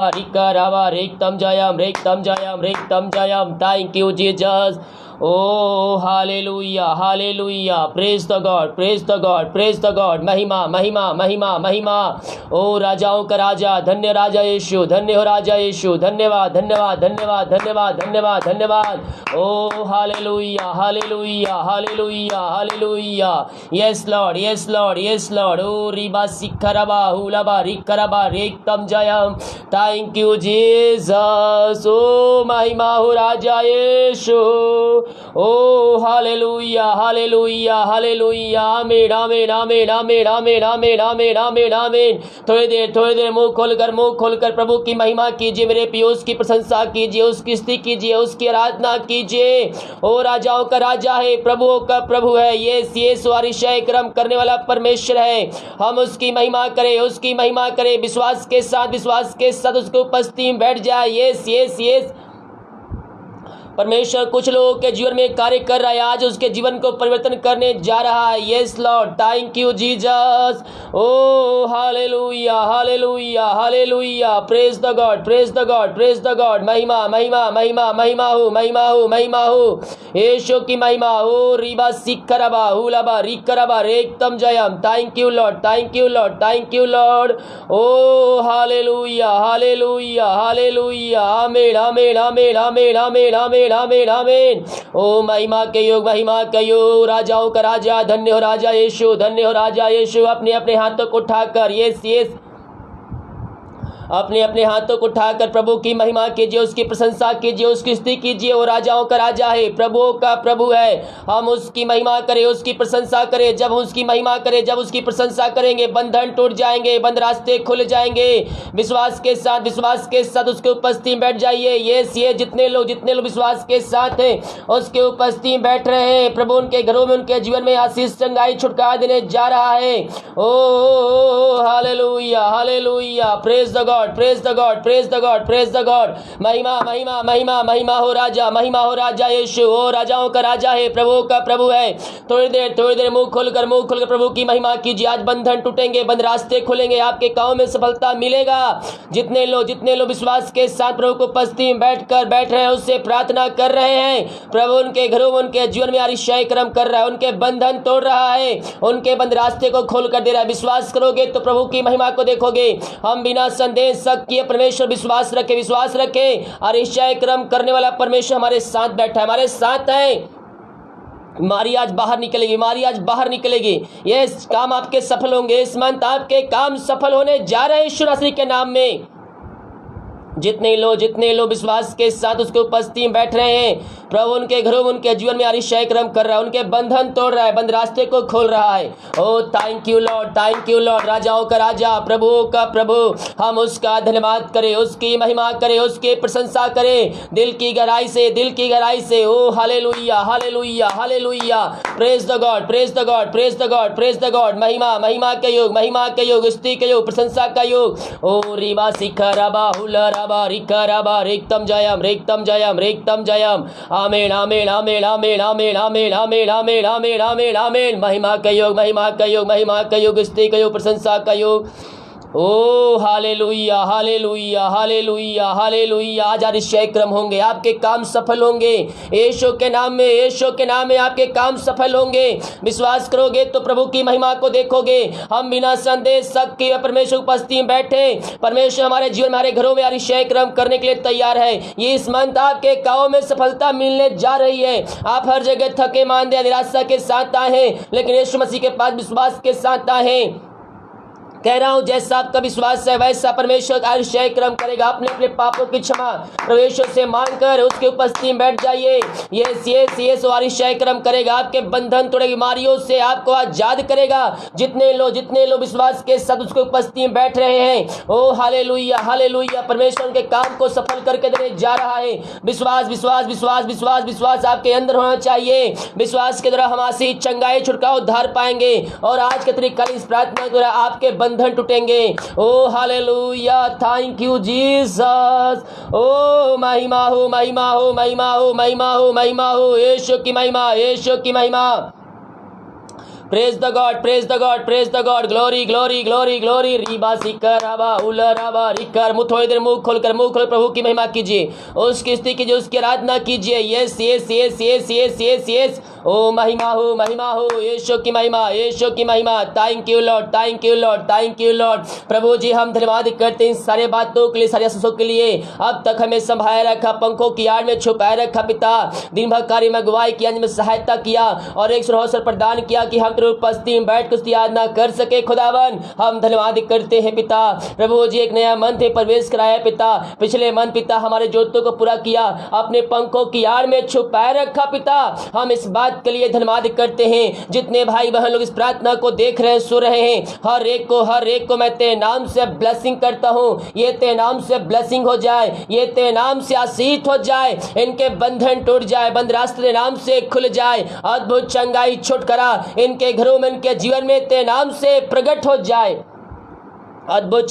Rikaraba, Riktam Jayam, Riktam Jayam, Riktam Jayam. Thank you, Jesus. Oh, hallelujah, hallelujah. Praise the God, praise the God, praise the God. महिमा महिमा महिमा महिमा. ओ राजाओं का राजा, धन्य राजा यीशु, धन्य हो राजा यीशु. धन्यवाद धन्यवाद धन्यवाद धन्यवाद धन्यवाद धन्यवाद. ओ hallelujah hallelujah hallelujah hallelujah. Yes Lord, yes Lord, yes Lord. ओ रिबा सिखरबा हुलबा रिकरबा रेक्तम जयम. Thank you Jesus. ओ महिमा हो राजा यीशु. ओ हालेलुया हालेलुया हालेलुया. आमीन आमीन आमीन आमीन आमीन आमीन आमीन आमीन आमीन. थोड़ी देर मुंह खोलकर प्रभु की महिमा कीजिए. मेरे पियो उसकी प्रशंसा कीजिए, उसकी स्तुति कीजिए, उसकी आराधना कीजिए. ओ राजाओं का राजा है, प्रभुओं का प्रभु है. ये स्वारिशय कर्म करने वाला परमेश्वर है. हम उसकी महिमा करें, उसकी महिमा करें. विश्वास के साथ उसको उपस्थिति में बैठ जाए. यस परमेश्वर कुछ लोगों के जीवन में कार्य कर रहा है. आज उसके जीवन को परिवर्तन करने जा रहा है. Yes Lord, thank you Jesus. Oh hallelujah hallelujah hallelujah. Praise the God praise the God praise the God. महिमा महिमा महिमा महिमा हो महिमा हो महिमा हो. यीशु की महिमा. ओ रिबा सिखरबा हुलबा रिकरबा रेक्तम जयम. Thank you Lord, thank you Lord, thank you Lord. ओ हालेलुया हालेलुया हालेलुया. आमीन आमीन आमीन आमीन आमीन आमीन आमीन आमीन. ओ महिमा के योग राजाओं का राजा. धन्य हो राजा यीशु, धन्य हो राजा यीशु. अपने अपने हाथों को उठाकर यस अपने हाथों को उठाकर प्रभु की महिमा कीजिए, उसकी प्रशंसा कीजिए, उसकी स्तुति कीजिए. वो राजाओं का राजा है, प्रभुओं का प्रभु है. हम उसकी महिमा करें, उसकी प्रशंसा करें. जब उसकी महिमा करें, जब उसकी प्रशंसा करेंगे, बंधन टूट जाएंगे, बंद रास्ते खुल जाएंगे. विश्वास के साथ उसके उपस्थिति में बैठ जाइए. ये जितने लोग विश्वास के साथ हैं उसके उपस्थिति में बैठ रहे हैं, प्रभु उनके घरों में, उनके जीवन में आशीष, चंगाई, छुटकारा देने जा रहा है. ओ hallelujah hallelujah. Praise the God, praise the God, praise the God, praise the God. महिमा महिमा महिमा महिमा हो राजा यीशु. ओ राजाओं का राजा है, प्रभु का प्रभु है. थोड़ी देर मुंह खोलकर प्रभु की महिमा कीजिए. आज बंधन टूटेंगे, बंद रास्ते खुलेंगे, आपके काम में सफलता मिलेगा. जितने लोग विश्वास के साथ प्रभु को उपस्थिति में बैठ रहे हैं, उससे प्रार्थना कर रहे हैं, प्रभु उनके घरों में, उनके जीवन में आशीष कर्म कर रहा है, उनके बंधन तोड़ रहा है, उनके बंद रास्ते को खोल कर दे रहा है. विश्वास करोगे तो प्रभु की महिमा को देखोगे. हम बिना संदेह सब किए परमेश्वर विश्वास रखे और ईशाई कर्म करने वाला परमेश्वर हमारे साथ बैठा है, हमारे साथ है. मारी आज बाहर निकलेगी. ये काम आपके सफल होंगे. इस मंथ आपके काम सफल होने जा रहे हैं यीशु मसीह के नाम में. जितने लोग विश्वास के साथ उसके उपस्थिति में बैठ रहे हैं, प्रभु उनके घरों में, उनके जीवन में आशीष कर्म कर रहा है, उनके बंधन तोड़ रहा है, बंद रास्ते को खोल रहा है. ओ थैंक यू लॉर्ड. राजाओं का राजा, प्रभुओं का प्रभु. हम उसका धन्यवाद करें, उसकी महिमा करें, उसकी प्रशंसा करें दिल की गहराई से. ओ hallelujah hallelujah hallelujah. Praise the God praise the God praise the God praise the God. महिमा के योग स्तुति के योग, प्रशंसा का योग. ओ रिबा सिखरबा हुलरबा रिकरबा रेक्तम जयम रेक्तम जयम रेक्तम जयम. आमीन आमीन आमीन आमीन आमीन आमीन आमीन आमीन आमीन आमीन आमीन. महिमा का योग स्तुति का योग, प्रशंसा का योग. ओ हालेलुया हालेलुया हालेलुया हालेलुया. आज आशीष क्रम होंगे, आपके काम सफल होंगे यीशु के नाम में आपके काम सफल होंगे. विश्वास करोगे तो प्रभु की महिमा को देखोगे. हम बिना संदेह शक के परमेश्वर उपस्थिति में बैठे, परमेश्वर हमारे जीवन, हमारे घरों में आशीष क्रम करने के लिए तैयार है. ये इस मंथ आपके कामों में सफलता मिलने जा रही है. आप हर जगह थके मांदे निराशा के साथ आए हैं, लेकिन यीशु मसीह के पास विश्वास के साथ आए हैं. कह रहा हूं, जैसा आपका विश्वास है वैसा परमेश्वर आशीष कर्म करेगा. अपने पापों की क्षमा परमेश्वर से मांगकर उसके उपस्थिति में बैठ जाइए. यस आशीष कर्म करेगा. आपके बंधन तोड़े, बीमारियों से आपको आजाद करेगा. जितने लोग विश्वास के साथ उसके उपस्थिति में बैठ रहे हैं, ओ हालेलुया हालेलुया. परमेश्वर उनके काम को सफल करके देने जा रहा है. विश्वास आपके अंदर होना चाहिए. विश्वास के द्वारा हम आशीष, चंगाई, छुटकारा, उद्धार पाएंगे. और आज के तरीके इस प्रार्थना के द्वारा आपके बंधन टूटेंगे. ओ हालेलुया. Thank you Jesus. ओ महिमा हो यीशु की महिमा. Praise the God, praise the God, praise the God, glory glory glory glory. रीबा सिकर राबा उलराबा रिकर। मुंह थोड़ी देर मुंह खोल प्रभु की महिमा कीजिए, उसकी स्तुति कीजिए, उसकी आराधना कीजिए। Yes yes yes yes yes yes yes. ओ महिमा हो यीशु की महिमा, यीशु की महिमा। Thank you Lord, thank you Lord, thank you Lord. प्रभु जी हम धन्यवाद करते हैं इन सारे बातों के लिए, सारे आशीषों के लिए। अब तक हमें संभाले रखा, पंखों की आड़ में छुपाए रखा पिता। दिन भर कार्य में अगुवाई किया, में सहायता किया और एक अवसर प्रदान किया कि हम तेरी उपस्थिति में बैठ कर आराधना कर सके। खुदावन हम धन्यवाद करते हैं पिता। प्रभु जी एक नया मंथ में प्रवेश कराया पिता। पिछले मंथ पिता हमारे जोतों को पूरा किया, अपने पंखों की आड़ में छुपाए रखा पिता। हम इस बात के लिए धन्यवाद करते हैं। जितने भाई बहन लोग इस प्रार्थना को देख रहे हैं, सुन रहे हैं, हर एक को मैं तेरे नाम से ब्लेसिंग करता हूँ। ये तेरे नाम से ब्लेसिंग हो जाए, ये तेरे नाम से आशीष हो जाए, इनके बंधन टूट जाए, बंद रास्ते नाम से खुल जाए, अद्भुत चंगाई छुटकारा इनके घरों में, इनके जीवन में तेरे नाम से प्रकट हो जाए। अद्भुत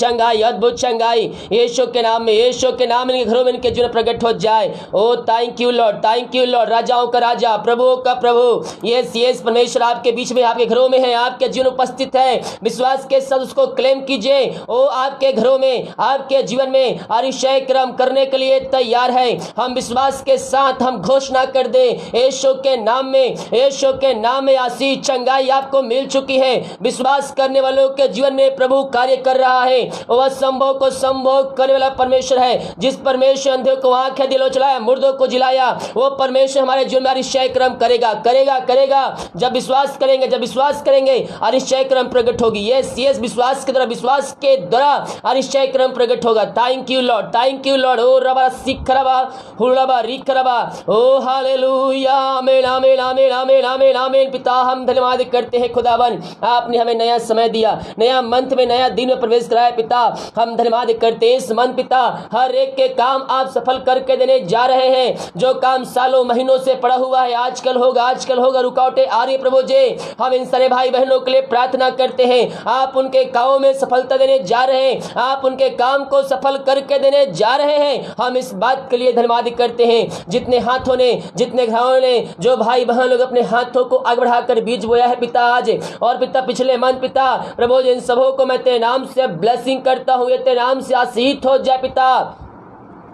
चंगाई यीशु के नाम में, यीशु के नाम में इनके घरों में, इनके जीवन प्रकट हो जाए। ओ thank you Lord, thank you Lord. राजाओं का राजा, प्रभुओं का प्रभु, यस यस परमेश्वर आपके बीच में, आपके घरों में है, आपके जीवन उपस्थित है। विश्वास के साथ उसको क्लेम कीजिए। ओ आपके घरों में, आपके जीवन में अतिशय कर्म करने के लिए तैयार है। हम विश्वास के साथ हम घोषणा कर दे, यीशु के नाम में, यीशु के नाम में आशीष चंगाई आपको मिल चुकी है। विश्वास करने वालों के जीवन में प्रभु कार्य कर रहा है। वह संभव को संभव करने वाला परमेश्वर है। जिस परमेश्वर अंधे को आंखें दिलो चलाया, मुर्दों को जिलाया, वो परमेश्वर हमारे जीवन में अतिशय कर्म करेगा, करेगा, करेगा। जब विश्वास करेंगे, जब विश्वास करेंगे अतिशय कर्म प्रकट होगी। यस यस विश्वास के द्वारा, विश्वास के द्वारा अतिशय कर्म प्रकट होगा। Thank you Lord, thank you Lord. ओ रबा सिखरबा हुरबा रिखरबा। ओ हालेलुया, आमीन आमीन आमीन आमीन आमीन आमीन। पिता हम धन्यवाद करते हैं खुदावन, आपने हमें नया समय दिया, नया मंथ में, नया दिन में प्रवेश कराया पिता। हम धन्यवाद करते हैं इस मंथ पिता, हर एक के काम आप सफल करके देने जा रहे हैं। जो काम सालों महीनों से पड़ा हुआ है, आजकल होगा, रुकावटें आ रही है प्रभु जी, हम इन सारे भाई बहनों के लिए प्रार्थना करते हैं। आप उनके कामों में सफलता देने जा रहे हैं, आप उनके काम को सफल करके देने जा रहे हैं। हम इस बात के लिए धन्यवाद करते हैं। जितने हाथों ने, जितने घरों ने, जो भाई बहन लोग अपने हाथों को आगे बढ़ाकर बीज बोया है पिता आज, और पिता पिछले मंथ पिता प्रभु जी इन सबों को मैं तेरे नाम से ब्लेसिंग करता हूँ, ये तेरे नाम से आशीष हो जाए पिता।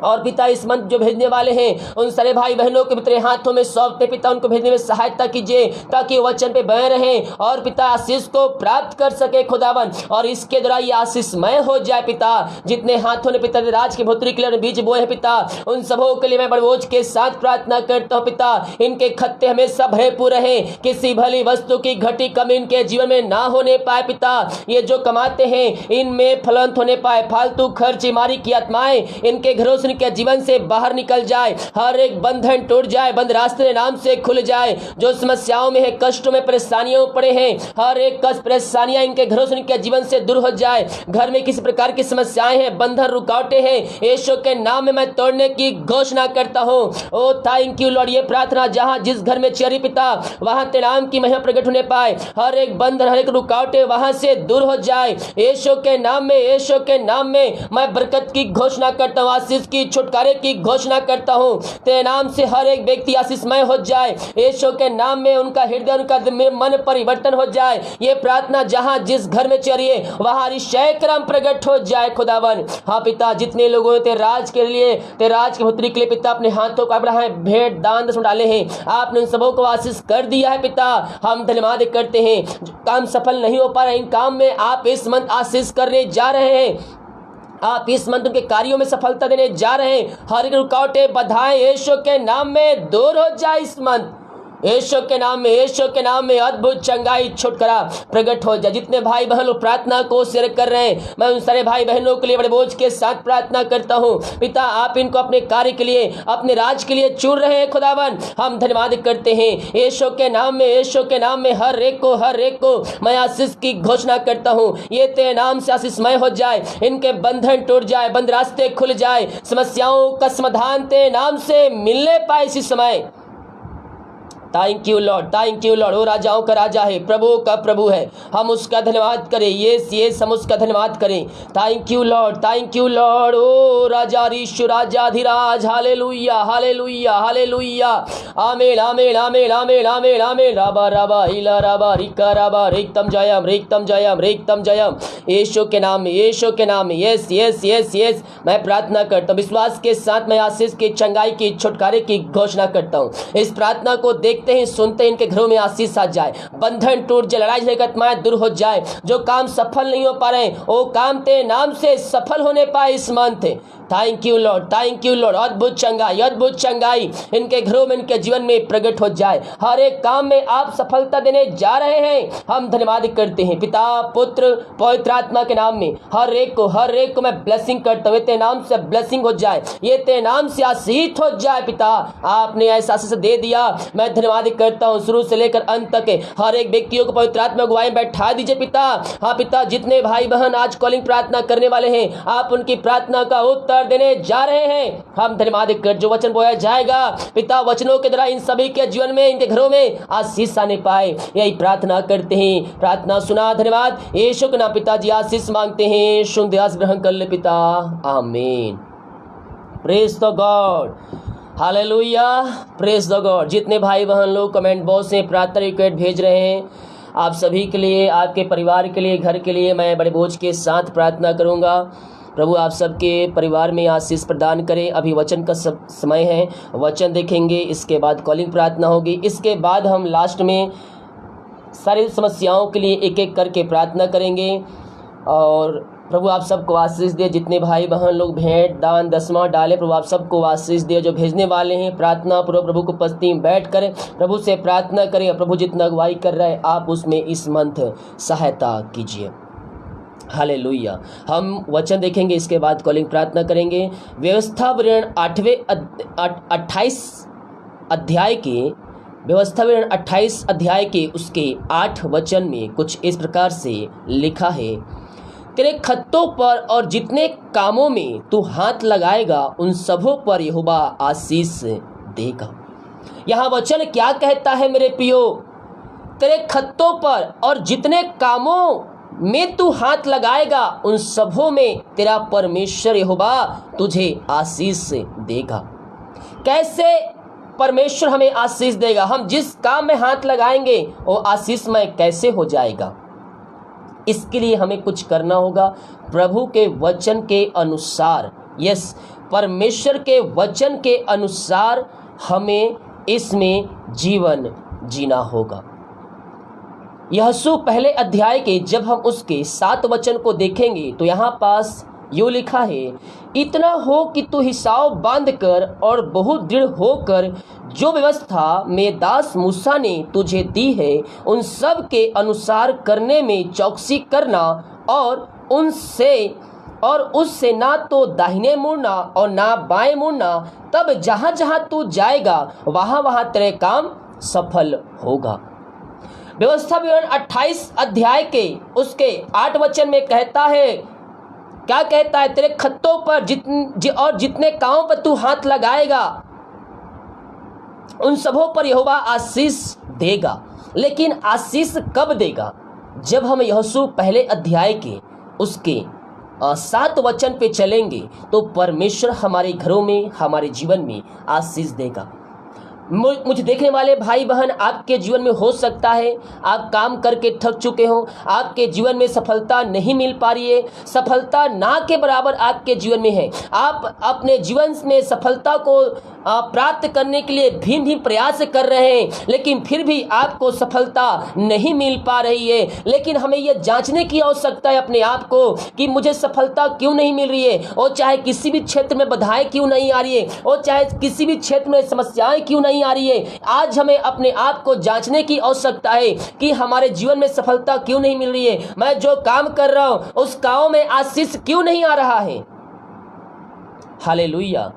और पिता इस मंथ जो भेजने वाले हैं, उन सारे भाई बहनों के तेरे हाथों में सौंपते पिता, उनको भेजने में सहायता कीजिए ताकि वचन पे बने रहें और पिता आशीष को प्राप्त कर सके खुदावन, और इसके द्वारा ये आशीषमय हो जाए पिता। जितने हाथों ने पिता राज के भोत्री के लिए बीज बोए हैं पिता, उन सबों के लिए मैं बड़बोझ के साथ प्रार्थना करता हूँ पिता। इनके खत्ते हमेशा भरपूर रहे, किसी भली वस्तु की घटी कमी इनके जीवन में ना होने पाए पिता। ये जो कमाते हैं इनमें फलंत होने पाए, फालतू खर्च मारी की आत्माएं इनके घरों से, के जीवन से बाहर निकल जाए, हर एक बंधन टूट जाए, बंद रास्ते नाम से खुल जाए। जो समस्याओं में है, कष्टों में, परेशानियों पड़े हैं, हर एक कष्ट परेशानियां इनके घरों से, इनके जीवन से दूर हो जाए। घर में किसी प्रकार की समस्याएं हैं, बंधन रुकावटें हैं, यीशु के नाम में मैं तोड़ने की घोषणा करता हूं। ओ थैंक यू लॉर्ड। ये प्रार्थना जहां जिस घर में चली पिता, वहां तेरे नाम की महिमा प्रकट होने पाए, हर एक बंधन, हर एक रुकावटें वहां से दूर हो जाए। यीशु के नाम में, यीशु के नाम में मैं बरकत की घोषणा करता हूं, आशीष की, छुटकारे की घोषणा करता हूं। तेरे नाम से हर एक व्यक्ति आशीषमय हो जाए। यीशु के नाम में उनका हृदय, उनका मन परिवर्तन हो जाए। ये प्रार्थना जहां जिस घर में चलिए वहां अतिशय कर्म प्रकट हो जाए खुदावन। हाँ पिता, जितने लोगों ने तेरे राज के लिए, तेरे राज के पुत्री के लिए पिता अपने हाथों को बढ़ाए, भेंट दान दक्षिणा डाले हैं, आपने उन सबों को आशीष कर दिया है पिता। हम धन्यवाद करते हैं। काम सफल नहीं हो पा रहे, इन काम में आप इस मंथ आशीष करने जा रहे हैं। आप इस मंत्र के कार्यों में सफलता देने जा रहे हैं। हर एक रुकावटें, बाधाएं यीशु के नाम में दूर हो जाए इस मंत्र। यीशु के नाम में, यीशु के नाम में अद्भुत चंगाई, छुटकारा प्रकट हो जाए। जितने भाई बहन लोग प्रार्थना को शेयर कर रहे हैं, मैं उन सारे भाई बहनों के लिए बड़े बोझ के साथ प्रार्थना करता हूं पिता। आप इनको अपने कार्य के लिए, अपने राज के लिए चुन रहे हैं खुदावन। हम धन्यवाद करते हैं यीशु के नाम में, यीशु के नाम में हर एक को मैं आशीष की घोषणा करता हूं। ये तेरे नाम से आशीषमय हो जाए, इनके बंधन टूट जाए, बंद रास्ते खुल जाए, समस्याओं का समाधान तेरे नाम से मिलने पाए इसी समय। Thank you Lord, thank you Lord. वो राजाओं का राजा है, प्रभु का प्रभु है, हम उसका धन्यवाद करें। यस हम उसका धन्यवाद करें। Thank you Lord, thank you Lord. ओ राजा रीशु राजाधिराज, हालेलुया हालेलुया हालेलुया। आमेन आमेन आमेन आमेन आमेन आमेन। राबा राबा हिला राबा रिका राबा रेक्तम जयम रेक्तम जयम रेक्तम जयम। यीशु के नाम में, यीशु के नाम में। Yes yes yes yes. मैं प्रार्थना करता हूँ, विश्वास के साथ मैं आशीष की, चंगाई की, छुटकारे की घोषणा करता हूँ। इस प्रार्थना को देखते ही सुनते इनके घरों में आशीष आ जाए, बंधन टूट जाए, लड़ाई झगड़ा आत्माएं दूर हो जाए। जो काम सफल नहीं हो पा रहे वो काम तेरे नाम से सफल होने पाए इस month. Thank you Lord, thank you Lord. अद्भुत चंगाई इनके घरों में, इनके जीवन में प्रकट हो जाए। हर एक काम में आप सफलता देने जा रहे हैं, हम धन्यवाद करते हैं पिता पुत्र पवित्र आत्मा के नाम में। हर एक को मैं ब्लेसिंग करता हूँ, तेरे नाम से ब्लेसिंग हो जाए, ये तेरे नाम से आशीष हो जाए। पिता आपने ऐसा आशीष दे दिया, मैं धन्यवाद करता हूँ। शुरू से लेकर अंत तक हर एक व्यक्तियों को पवित्र आत्मा अगुवाई में बैठा दीजिए पिता। हाँ पिता, जितने भाई बहन आज कॉलिंग प्रार्थना करने वाले हैं, आप उनकी प्रार्थना का उत्तर देने जा रहे हैं। हम धन्यवाद कर, जो वचन बोया जाएगा पिता, वचनों के द्वारा इन सभी के जीवन में, इनके घरों में आशीष आने पाए, यही प्रार्थना करते हैं। प्रार्थना सुना, धन्यवाद। यीशु के नाम पिताजी आशीष मांगते हैं, शुद्ध आशीष ग्रहण कर ले पिता, आमीन। Praise the God, hallelujah, praise the God. जितने भाई बहन लोग कमेंट बॉक्स में प्रार्थना रिक्वेस्ट भेज रहे हैं, आप सभी के लिए, आपके परिवार के लिए, घर के लिए मैं बड़े बोझ के साथ प्रार्थना करूंगा। प्रभु आप सबके परिवार में आशीष प्रदान करें। अभी वचन का समय है, वचन देखेंगे, इसके बाद कॉलिंग प्रार्थना होगी, इसके बाद हम लास्ट में सारी समस्याओं के लिए एक एक करके प्रार्थना करेंगे। और प्रभु आप सबको आशीष दे। जितने भाई बहन लोग भेंट दान दसवां डाले, प्रभु आप सबको आशीष दे। जो भेजने वाले हैं, प्रार्थना पूर्वक प्रभु को उपस्थिति में बैठ कर प्रभु से प्रार्थना करें। प्रभु जितना अगुवाई कर रहा है, आप उसमें इस मंथ सहायता कीजिए। हालेलुया। हम वचन देखेंगे, इसके बाद कॉलिंग प्रार्थना करेंगे। व्यवस्था विवरण 28 अध्याय के, व्यवस्था विवरण 28 अध्याय के उसके 8 वचन में कुछ इस प्रकार से लिखा है, तेरे खत्तों पर और जितने कामों में तू हाथ लगाएगा उन सबों पर यहोवा आशीष देगा। यहाँ वचन क्या कहता है मेरे प्रियो? तेरे खत्तों पर और जितने कामों में तू हाथ लगाएगा उन सबों में तेरा परमेश्वर यहोवा तुझे आशीष देगा। कैसे परमेश्वर हमें आशीष देगा? हम जिस काम में हाथ लगाएंगे वो आशीषमय कैसे हो जाएगा? इसके लिए हमें कुछ करना होगा, प्रभु के वचन के अनुसार। यस, परमेश्वर के वचन के अनुसार हमें इसमें जीवन जीना होगा। यहोशू पहले अध्याय के जब हम उसके 7 वचन को देखेंगे तो यहाँ पास यूँ लिखा है, इतना हो कि तू हिसाब बांध कर और बहुत दृढ़ होकर जो व्यवस्था में दास मूसा ने तुझे दी है उन सब के अनुसार करने में चौकसी करना, और उससे ना तो दाहिने मुड़ना और ना बाएं मुड़ना, तब जहाँ जहाँ तू जाएगा वहाँ वहाँ तेरे काम सफल होगा। व्यवस्था विवरण 28 अध्याय के उसके 8 वचन में कहता है, क्या कहता है? तेरे खत्तों पर जितने कामों पर तू हाथ लगाएगा उन सबों पर यहोवा आशीष देगा। लेकिन आशीष कब देगा? जब हम यहोशू पहले अध्याय के उसके 7 वचन पे चलेंगे तो परमेश्वर हमारे घरों में, हमारे जीवन में आशीष देगा। मुझे देखने वाले भाई बहन, आपके जीवन में हो सकता है आप काम करके थक चुके हो, आपके जीवन में सफलता नहीं मिल पा रही है, सफलता ना के बराबर आपके जीवन में है। आप अपने जीवन में सफलता को प्राप्त करने के लिए भिन्न प्रयास कर रहे हैं, लेकिन फिर भी आपको सफलता नहीं मिल पा रही है। लेकिन हमें यह जांचने की आवश्यकता है अपने आप को कि मुझे सफलता क्यों नहीं मिल रही है, और चाहे किसी भी क्षेत्र में बाधाएं क्यों नहीं आ रही है, और चाहे किसी भी क्षेत्र में समस्याएं क्यों नहीं आ रही है। आज हमें अपने आप को जांचने की आवश्यकता है कि हमारे जीवन में सफलता क्यों नहीं मिल रही है। मैं जो काम कर रहा हूं उस काम में आशीष क्यों नहीं आ रहा है। हालेलुया।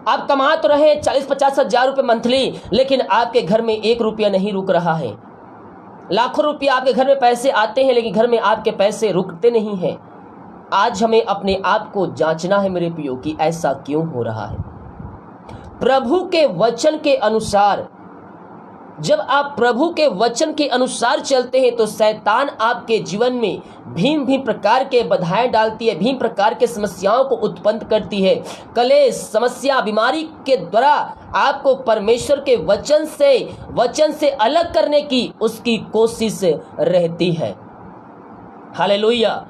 आप कमा तो रहे 40-50 हजार रुपए मंथली, लेकिन आपके घर में 1 रुपया नहीं रुक रहा है। लाखों रुपया आपके घर में पैसे आते हैं, लेकिन घर में आपके पैसे रुकते नहीं हैं। आज हमें अपने आप को जांचना है मेरे प्रियो कि ऐसा क्यों हो रहा है। प्रभु के वचन के अनुसार जब आप प्रभु के वचन के अनुसार चलते हैं तो शैतान आपके जीवन में भिन्न भिन्न प्रकार के बाधाएं डालती है, भिन्न प्रकार के समस्याओं को उत्पन्न करती है। कलेश, समस्या, बीमारी के द्वारा आपको परमेश्वर के वचन से अलग करने की उसकी कोशिश रहती है। हालेलुया।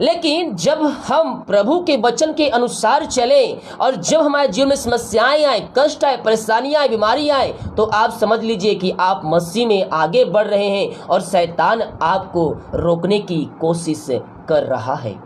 लेकिन जब हम प्रभु के वचन के अनुसार चलें और जब हमारे जीवन में समस्याएं आए, कष्ट आए, परेशानियां आए, बीमारी आए, तो आप समझ लीजिए कि आप मसीह में आगे बढ़ रहे हैं और शैतान आपको रोकने की कोशिश कर रहा है।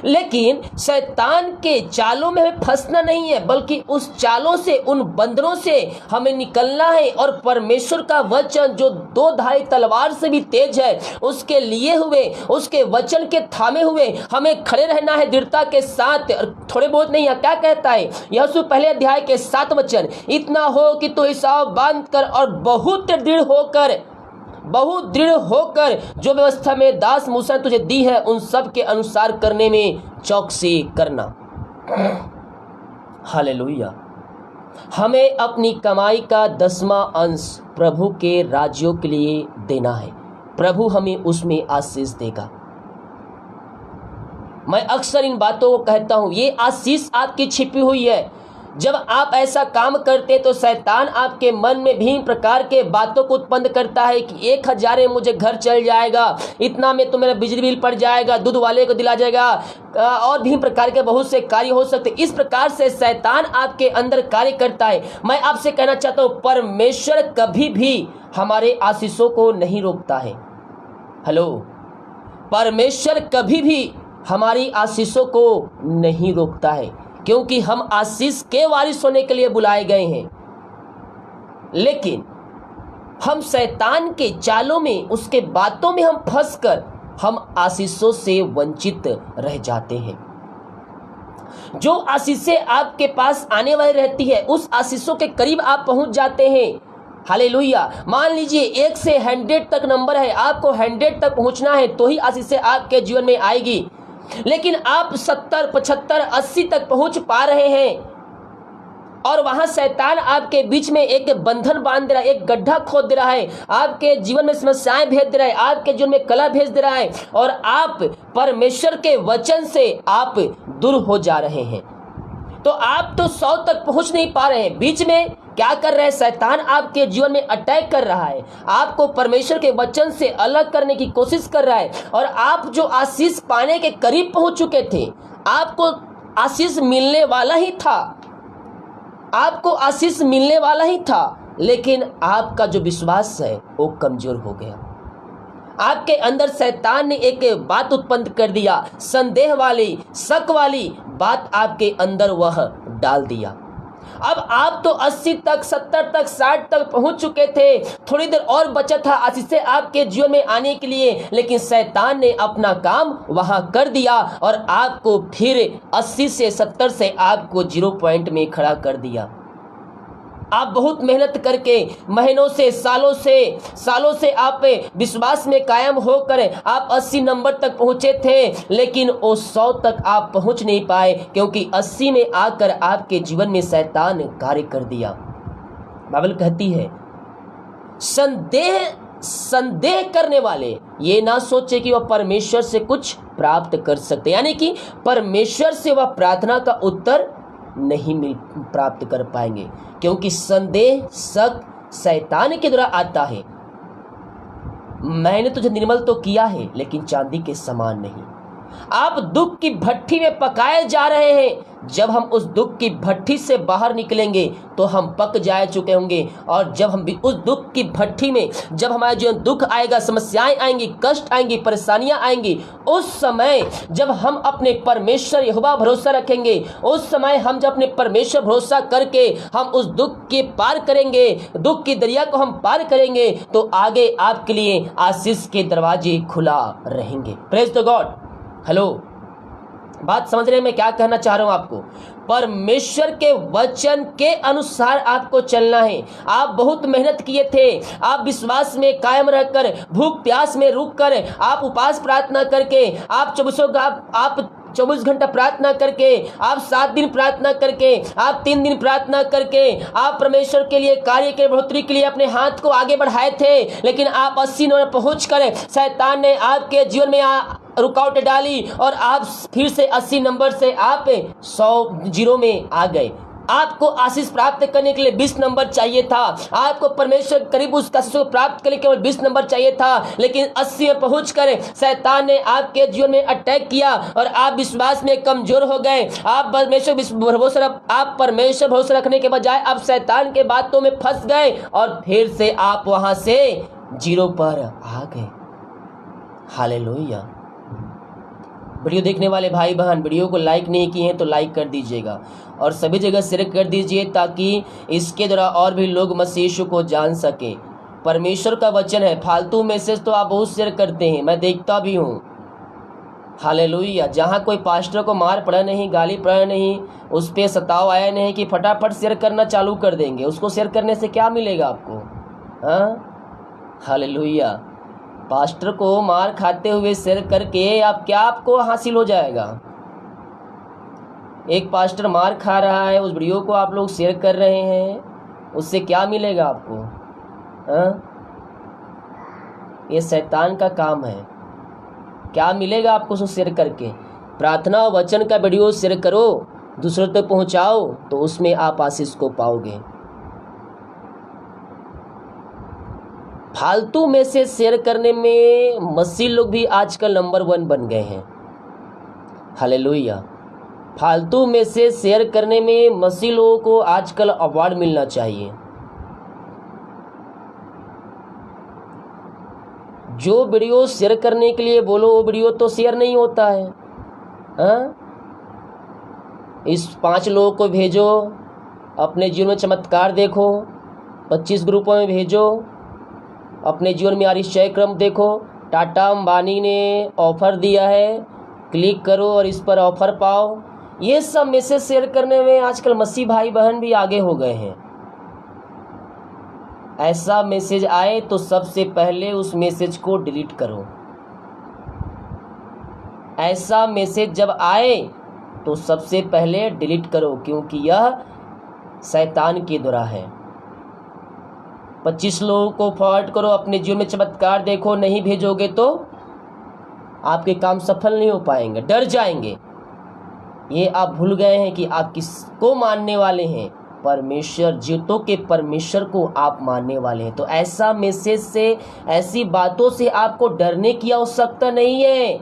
लेकिन शैतान के चालों में हमें फंसना नहीं है, बल्कि उस चालों से, उन बंधनों से हमें निकलना है और परमेश्वर का वचन जो दो धारी तलवार से भी तेज है, उसके लिए हुए, उसके वचन के थामे हुए हमें खड़े रहना है दृढ़ता के साथ। थोड़े बहुत नहीं है, क्या कहता है यूहन्ना पहले अध्याय के 7 वचन, इतना हो कि तू हिसाब बांध कर और बहुत दृढ़ होकर जो व्यवस्था में दास मूसा ने तुझे दी है उन सब के अनुसार करने में चौकसी करना। हालेलुया। हमें अपनी कमाई का 10वां अंश प्रभु के राज्यों के लिए देना है। प्रभु हमें उसमें आशीष देगा। मैं अक्सर इन बातों को कहता हूं, ये आशीष आपकी छिपी हुई है। जब आप ऐसा काम करते तो शैतान आपके मन में भिन्न प्रकार के बातों को उत्पन्न करता है कि 1000 में मुझे घर चल जाएगा, इतना में तो मेरा बिजली बिल पड़ जाएगा, दूध वाले को दिला जाएगा, और भिन्न प्रकार के बहुत से कार्य हो सकते। इस प्रकार से शैतान आपके अंदर कार्य करता है। मैं आपसे कहना चाहता हूँ, परमेश्वर कभी भी हमारे आशीषों को नहीं रोकता है। हेलो, परमेश्वर कभी भी हमारी आशीषों को नहीं रोकता है, क्योंकि हम आशीष के वारिस होने के लिए बुलाए गए हैं। लेकिन हम शैतान के चालों में, उसके बातों में हम फंसकर हम आशीषों से वंचित रह जाते हैं। जो आशीषें आपके पास आने वाली रहती है, उस आशीषों के करीब आप पहुंच जाते हैं। हालेलुया। मान लीजिए 1 से 100 तक नंबर है, आपको 100 तक पहुंचना है तो ही आशीषें आपके जीवन में आएगी। लेकिन आप 70, 75, 80 तक पहुंच पा रहे हैं और वहां शैतान आपके बीच में एक बंधन बांध दे रहा है, एक गड्ढा खोद दे रहा है, आपके जीवन में समस्याएं भेज दे रहा है, आपके जीवन में कलह भेज दे रहा है और आप परमेश्वर के वचन से आप दूर हो जा रहे हैं। तो आप तो 100 तक पहुंच नहीं पा रहे हैं। बीच में क्या कर रहे हैं? शैतान आपके जीवन में अटैक कर रहा है, आपको परमेश्वर के वचन से अलग करने की कोशिश कर रहा है। और आप जो आशीष पाने के करीब पहुंच चुके थे, आपको आशीष मिलने वाला ही था, आपको आशीष मिलने वाला ही था, लेकिन आपका जो विश्वास है वो कमजोर हो गया। आपके अंदर शैतान ने एक बात उत्पन्न कर दिया, संदेह वाली, शक वाली बात आपके अंदर वह डाल दिया। अब आप तो 80 तक, 70 तक, 60 तक पहुंच चुके थे, थोड़ी देर और बचा था आशीषें आपके जीवन में आने के लिए, लेकिन शैतान ने अपना काम वहां कर दिया और आपको फिर 80 से 70 से आपको 0 पॉइंट में खड़ा कर दिया। आप बहुत मेहनत करके, महीनों से, सालों से आप विश्वास में कायम होकर आप 80 नंबर तक पहुंचे थे, लेकिन वो 100 तक आप पहुंच नहीं पाए, क्योंकि 80 में आकर आपके जीवन में शैतान कार्य कर दिया। बाइबल कहती है, संदेह करने वाले ये ना सोचे कि वह परमेश्वर से कुछ प्राप्त कर सकते, यानी कि परमेश्वर से वह प्रार्थना का उत्तर नहीं प्राप्त कर पाएंगे, क्योंकि संदेह, शक शैतान के द्वारा आता है। मैंने तुझे निर्मल तो किया है, लेकिन चांदी के समान नहीं। आप दुख की भट्ठी में पकाए जा रहे हैं। जब हम उस दुख की भट्ठी से बाहर निकलेंगे तो हम पक जा चुके होंगे, और जब हम उस दुख की भट्ठी में, जब हमारे जीवन दुख आएगा, समस्याएं आएंगी, कष्ट आएंगी, परेशानियां आएंगी, उस समय जब हम अपने परमेश्वर यहोवा भरोसा रखेंगे, उस समय हम जब अपने परमेश्वर भरोसा करके हम उस दुख के पार करेंगे, दुख की दरिया को हम पार करेंगे, तो आगे आपके लिए आशीष के दरवाजे खुला रहेंगे। Praise the God. हेलो, बात समझ रहे हैं मैं क्या कहना चाह रहा हूं आपको? परमेश्वर के वचन के अनुसार आपको चलना है। आप बहुत मेहनत किए थे, आप विश्वास में कायम रहकर, भूख प्यास में रुक कर, आप उपवास प्रार्थना करके, आप 24 आप 24 घंटा प्रार्थना करके, आप 7 दिन प्रार्थना करके, आप 3 दिन प्रार्थना करके, आप परमेश्वर के लिए, कार्य के बढ़ोतरी के लिए अपने हाथ को आगे बढ़ाए थे, लेकिन आप 80 नंबर पहुँच कर शैतान ने आपके जीवन में रुकावटें डाली और आप फिर से 80 नंबर से आप 100 में आ गए। आपको आशीष प्राप्त करने के लिए 20 नंबर चाहिए था, आपको परमेश्वर करीब उस आशीष को प्राप्त करने के लिए केवल 20 नंबर चाहिए था, लेकिन 80 में पहुंचकर शैतान ने आपके जीवन में अटैक किया और आप विश्वास में कमजोर हो गए। आप परमेश्वर भरोसा रखने के बजाय आप शैतान के बातों में फंस गए और फिर से आप वहां से 0 पर आ गए। हालेलुया। वीडियो देखने वाले भाई बहन, वीडियो को लाइक नहीं किए हैं तो लाइक कर दीजिएगा और सभी जगह शेयर कर दीजिए, ताकि इसके द्वारा और भी लोग मसीह यीशु को जान सके। परमेश्वर का वचन है। फालतू मैसेज तो आप बहुत शेयर करते हैं, मैं देखता भी हूँ। हालेलुया। जहाँ कोई पास्टर को मार पड़ा नहीं, गाली पड़ा नहीं, उस पर सताव आया नहीं कि फटाफट शेयर करना चालू कर देंगे। उसको शेयर करने से क्या मिलेगा आपको? हाँ, हालेलुया। पास्टर को मार खाते हुए शेयर करके आपको हासिल हो जाएगा? एक पास्टर मार खा रहा है, उस वीडियो को आप लोग शेयर कर रहे हैं, उससे क्या मिलेगा आपको? हाँ, ये शैतान का काम है। क्या मिलेगा आपको उसको शेयर करके? प्रार्थना और वचन का वीडियो शेयर करो, दूसरों तक पहुंचाओ, तो उसमें आप आशीष को पाओगे। फालतू में से शेयर करने में मसीह लोग भी आजकल नंबर 1 बन गए हैं। हालेलुया। फालतू में से शेयर करने में मसीह लोगों को आजकल अवार्ड मिलना चाहिए। जो वीडियो शेयर करने के लिए बोलो वो वीडियो तो शेयर नहीं होता है। हाँ? इस 5 लोगों को भेजो, अपने जीवन में चमत्कार देखो, 25 ग्रुपों में भेजो, अपने जीवन में आश्चर्य क्रम देखो। टाटा अंबानी ने ऑफर दिया है, क्लिक करो और इस पर ऑफर पाओ। ये सब मैसेज शेयर करने में आजकल मसीह भाई बहन भी आगे हो गए हैं। ऐसा मैसेज आए तो सबसे पहले उस मैसेज को डिलीट करो। ऐसा मैसेज जब आए तो सबसे पहले डिलीट करो, क्योंकि यह शैतान के द्वारा है। 25 लोगों को फॉरवर्ड करो, अपने जीवन में चमत्कार देखो। नहीं भेजोगे तो आपके काम सफल नहीं हो पाएंगे, डर जाएंगे। ये आप भूल गए हैं कि आप किसको मानने वाले हैं? परमेश्वर, जीवतों के परमेश्वर को आप मानने वाले हैं। तो ऐसा मैसेज से, ऐसी बातों से आपको डरने की आवश्यकता नहीं है।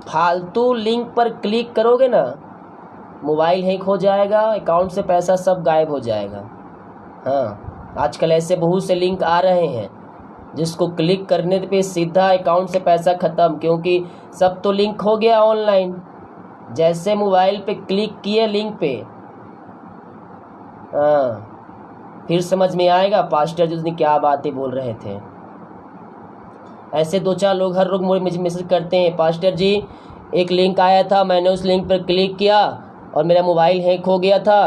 फालतू लिंक पर क्लिक करोगे ना, मोबाइल हैक हो जाएगा, अकाउंट से पैसा सब गायब हो जाएगा। हाँ, आजकल ऐसे बहुत से लिंक आ रहे हैं जिसको क्लिक करने पे सीधा अकाउंट से पैसा ख़त्म, क्योंकि सब तो लिंक हो गया ऑनलाइन। जैसे मोबाइल पे क्लिक किए लिंक पे, हाँ, फिर समझ में आएगा पास्टर जी ने क्या बातें बोल रहे थे। ऐसे 2-4 लोग हर रोज मुझे मैसेज करते हैं, पास्टर जी एक लिंक आया था, मैंने उस लिंक पर क्लिक किया और मेरा मोबाइल हैक हो गया था,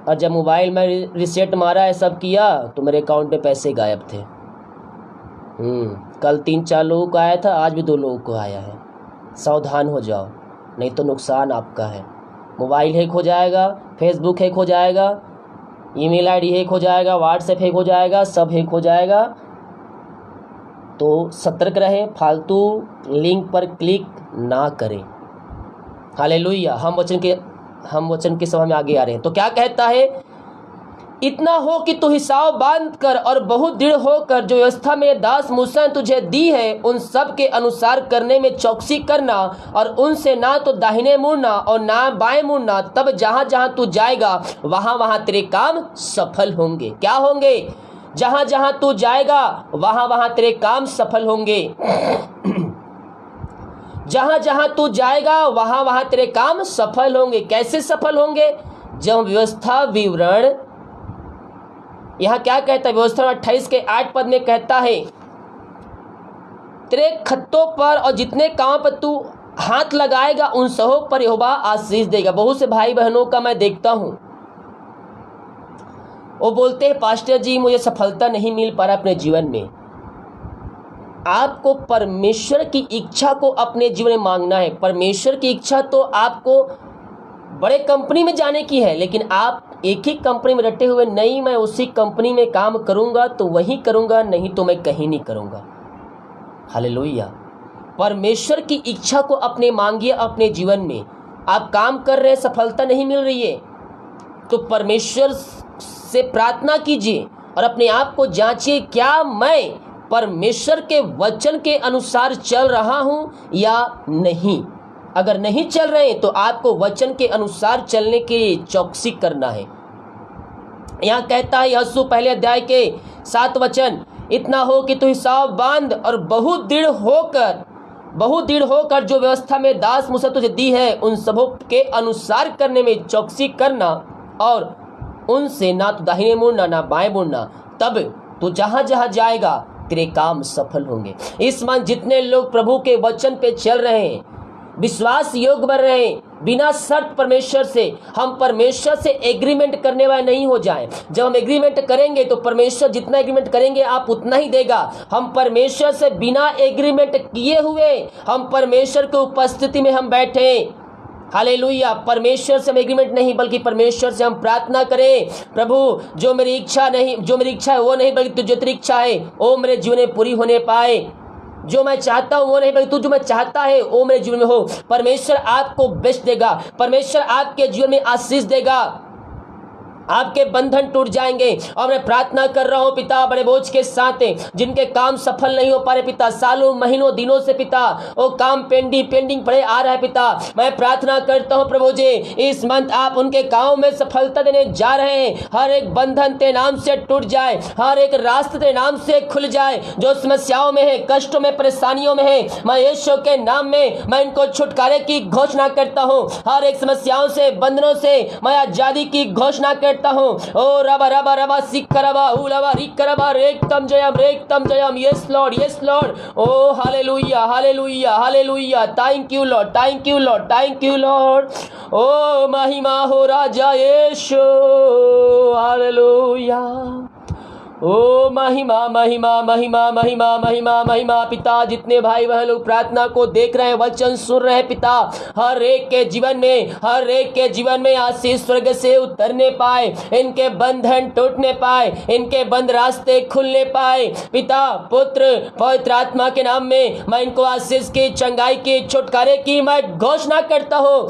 और जब मोबाइल में रिसेट मारा है, सब किया, तो मेरे अकाउंट में पैसे गायब थे। कल 3-4 लोगों को आया था, आज भी 2 लोगों को आया है। सावधान हो जाओ, नहीं तो नुकसान आपका है। मोबाइल हैक हो जाएगा, फेसबुक हैक हो जाएगा, ईमेल आईडी हैक हो जाएगा, व्हाट्सएप हैक हो जाएगा, सब हैक हो जाएगा। तो सतर्क रहें, फालतू लिंक पर क्लिक ना करें। हालेलुया। हम वचन के सभा में आगे आ रहे हैं। तो क्या कहता है? इतना हो कि तू हिसाब बांध कर और बहुत दृढ़ होकर जो व्यवस्था में दास मूसा ने तुझे दी है उन सब के अनुसार करने में चौकसी करना, और उनसे ना तो दाहिने मुड़ना और ना बाएं मुड़ना, तब जहां जहां तू जाएगा वहां वहां तेरे काम सफल होंगे। क्या होंगे? जहां जहां तू जाएगा वहां वहां तेरे काम सफल होंगे। जहां जहां तू जाएगा वहां वहां तेरे काम सफल होंगे। कैसे सफल होंगे? जब व्यवस्था विवरण, यहां क्या कहता है? व्यवस्था 28 के 8 पद में कहता है, तेरे खत्तों पर और जितने काम पर तू हाथ लगाएगा उन सबों पर यहोवा आशीष देगा। बहुत से भाई बहनों का मैं देखता हूं, वो बोलते हैं पास्टर जी मुझे सफलता नहीं मिल पा रहा अपने जीवन में। आपको परमेश्वर की इच्छा को अपने जीवन में मांगना है। परमेश्वर की इच्छा तो आपको बड़े कंपनी में जाने की है, लेकिन आप एक ही कंपनी में रटे हुए, नहीं मैं उसी कंपनी में काम करूंगा तो वही करूंगा, नहीं तो मैं कहीं नहीं करूंगा। हालेलुया। परमेश्वर की इच्छा को अपने मांगिए अपने जीवन में। आप काम कर रहे हैं, सफलता नहीं मिल रही है, तो परमेश्वर से प्रार्थना कीजिए और अपने आप को जांचिए, क्या मैं परमेश्वर के वचन के अनुसार चल रहा हूं या नहीं। अगर नहीं चल रहे तो आपको वचन के अनुसार चलने के लिए चौकसी करना है। यहां कहता है यहोशू पहले अध्याय के 7 वचन, इतना हो कि तू हिसाब बांध और बहुत दृढ़ होकर जो व्यवस्था में दास मूसा तुझे दी है उन सबों के अनुसार करने में चौकसी करना, और उनसे ना तो दाहिने मुड़ना ना बाएं मुड़ना, तब तू जहां जहां जाएगा तेरे काम सफल होंगे। इस मन जितने लोग प्रभु के वचन पे चल रहे हैं, विश्वास योग बन रहे हैं, बिना शर्त परमेश्वर से, हम परमेश्वर से एग्रीमेंट करने वाले नहीं हो जाएं। जब हम एग्रीमेंट करेंगे तो परमेश्वर जितना एग्रीमेंट करेंगे आप उतना ही देगा। हम परमेश्वर से बिना एग्रीमेंट किए हुए हम परमेश्वर की उपस्थिति में हम बैठे। हालेलुया। परमेश्वर से हम एग्रीमेंट नहीं, बल्कि परमेश्वर से हम प्रार्थना करें, प्रभु जो मेरी इच्छा है वो नहीं, बल्कि जो तेरी इच्छा है वो मेरे जीवन में पूरी होने पाए। जो मैं चाहता हूं वो नहीं, बल्कि तू जो मैं चाहता है वो मेरे जीवन में हो। परमेश्वर आपको बेस्ट देगा, परमेश्वर आपके जीवन में आशीष देगा, आपके बंधन टूट जाएंगे। और मैं प्रार्थना कर रहा हूं पिता, बड़े बोझ के साथ जिनके काम सफल नहीं हो पा रहे पिता, सालों महीनों दिनों से पिता वो काम पेंडिंग पड़े आ रहा है पिता, मैं प्रार्थना करता हूं प्रभु जी इस मंथ आप उनके काम में सफलता देने जा रहे हैं। हर एक बंधन तेरे नाम से टूट जाए, हर एक रास्ते तेरे नाम से खुल जाए। जो समस्याओं में है, कष्टों में, परेशानियों में है, मैं यीशु के नाम में मैं इनको छुटकारे की घोषणा करता हूं। हर एक समस्याओं से, बंधनों से मैं आजादी की घोषणा करता हूं। ओ रबा रबा रबा सिकरबा उलबा रिकरबा रेक्तम जयम। Yes Lord. ओ hallelujah hallelujah hallelujah. Thank you Lord. ओ महिमा हो राजा यीशु। हालेलुया। ओ महिमा पिता, जितने भाई बहन लोग प्रार्थना को देख रहे हैं, वचन सुन रहे हैं पिता, हर एक के जीवन में आशीष स्वर्ग से उतरने पाए, इनके बंधन टूटने पाए, इनके बंद रास्ते खुलने पाए पिता, पुत्र पवित्र आत्मा के नाम में मैं इनको आशीष की, चंगाई की, छुटकारे की मैं घोषणा करता हूँ।